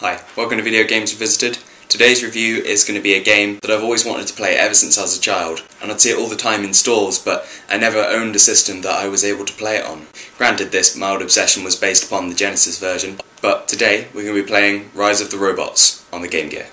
Hi, welcome to Video Games Revisited. Today's review is going to be a game that I've always wanted to play ever since I was a child, and I'd see it all the time in stores, but I never owned a system that I was able to play it on. Granted, this mild obsession was based upon the Genesis version, but today we're going to be playing Rise of the Robots on the Game Gear.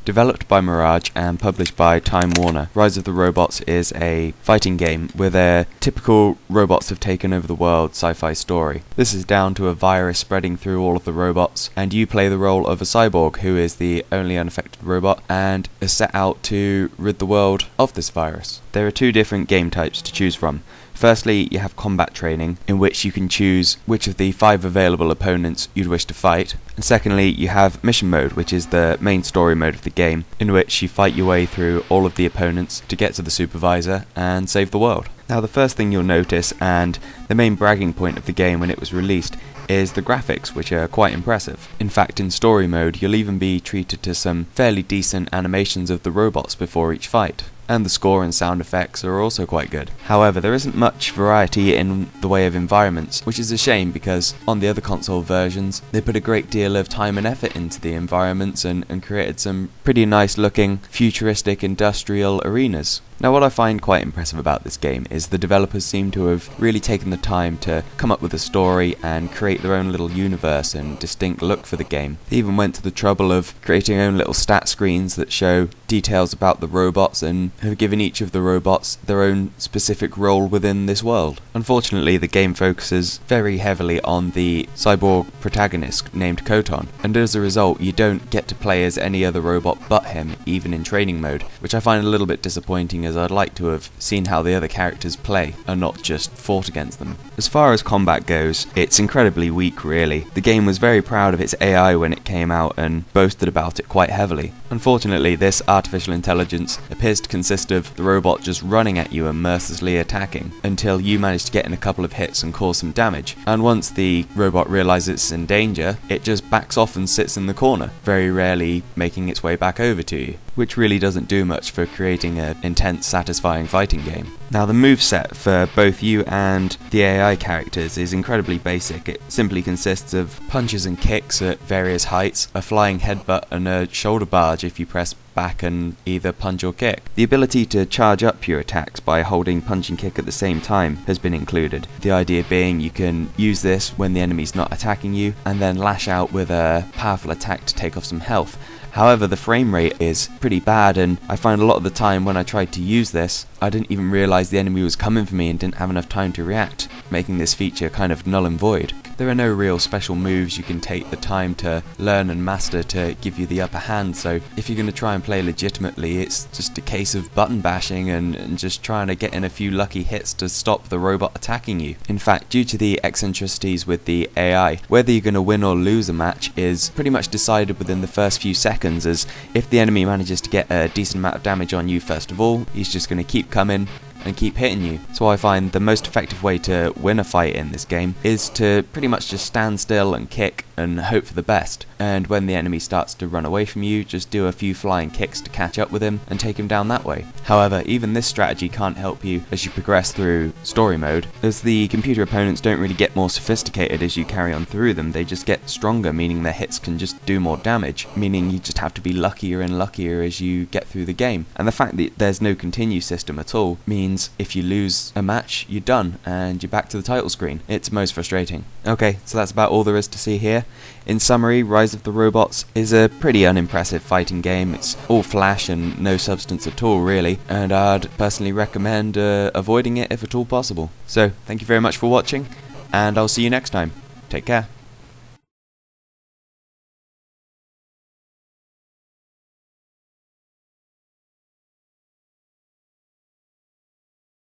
Developed by Mirage and published by Time Warner, Rise of the Robots is a fighting game with a typical robots have taken over the world sci-fi story. This is down to a virus spreading through all of the robots, and you play the role of a cyborg who is the only unaffected robot and is set out to rid the world of this virus. There are two different game types to choose from. Firstly, you have combat training, in which you can choose which of the 5 available opponents you'd wish to fight. And secondly, you have mission mode, which is the main story mode of the game, in which you fight your way through all of the opponents to get to the supervisor and save the world. Now, the first thing you'll notice, and the main bragging point of the game when it was released, is the graphics, which are quite impressive. In fact, in story mode, you'll even be treated to some fairly decent animations of the robots before each fight. And the score and sound effects are also quite good. However, there isn't much variety in the way of environments, which is a shame because on the other console versions, they put a great deal of time and effort into the environments and created some pretty nice looking futuristic industrial arenas. Now, what I find quite impressive about this game is the developers seem to have really taken the time to come up with a story and create their own little universe and distinct look for the game. They even went to the trouble of creating their own little stat screens that show details about the robots and have given each of the robots their own specific role within this world. Unfortunately, the game focuses very heavily on the cyborg protagonist named Koton, and as a result you don't get to play as any other robot but him, even in training mode, which I find a little bit disappointing as I'd like to have seen how the other characters play and not just fought against them. As far as combat goes, it's incredibly weak really. The game was very proud of its AI when it came out and boasted about it quite heavily. Unfortunately, this artificial intelligence appears to consist of the robot just running at you and mercilessly attacking until you manage to get in a couple of hits and cause some damage. And once the robot realizes it's in danger, it just backs off and sits in the corner, very rarely making its way back over to you, which really doesn't do much for creating an intense, satisfying fighting game. Now, the moveset for both you and the AI characters is incredibly basic. It simply consists of punches and kicks at various heights, a flying headbutt and a shoulder barge if you press back and either punch or kick. The ability to charge up your attacks by holding punch and kick at the same time has been included. The idea being you can use this when the enemy's not attacking you and then lash out with a powerful attack to take off some health. However, the frame rate is pretty bad, and I find a lot of the time when I tried to use this, I didn't even realise the enemy was coming for me and didn't have enough time to react, making this feature kind of null and void. There are no real special moves you can take the time to learn and master to give you the upper hand, so if you're going to try and play legitimately, it's just a case of button bashing and just trying to get in a few lucky hits to stop the robot attacking you. In fact, due to the eccentricities with the AI, whether you're going to win or lose a match is pretty much decided within the first few seconds, as if the enemy manages to get a decent amount of damage on you first of all, he's just going to keep coming and keep hitting you. So I find the most effective way to win a fight in this game is to pretty much just stand still and kick and hope for the best, and when the enemy starts to run away from you, just do a few flying kicks to catch up with him and take him down that way. However, even this strategy can't help you as you progress through story mode, as the computer opponents don't really get more sophisticated as you carry on through them. They just get stronger, meaning their hits can just do more damage, meaning you just have to be luckier and luckier as you get through the game. And the fact that there's no continue system at all means if you lose a match, you're done and you're back to the title screen. It's most frustrating. Okay, so that's about all there is to see here. In summary, Rise of the Robots is a pretty unimpressive fighting game. It's all flash and no substance at all really, and I'd personally recommend avoiding it if at all possible. So, thank you very much for watching, and I'll see you next time. Take care.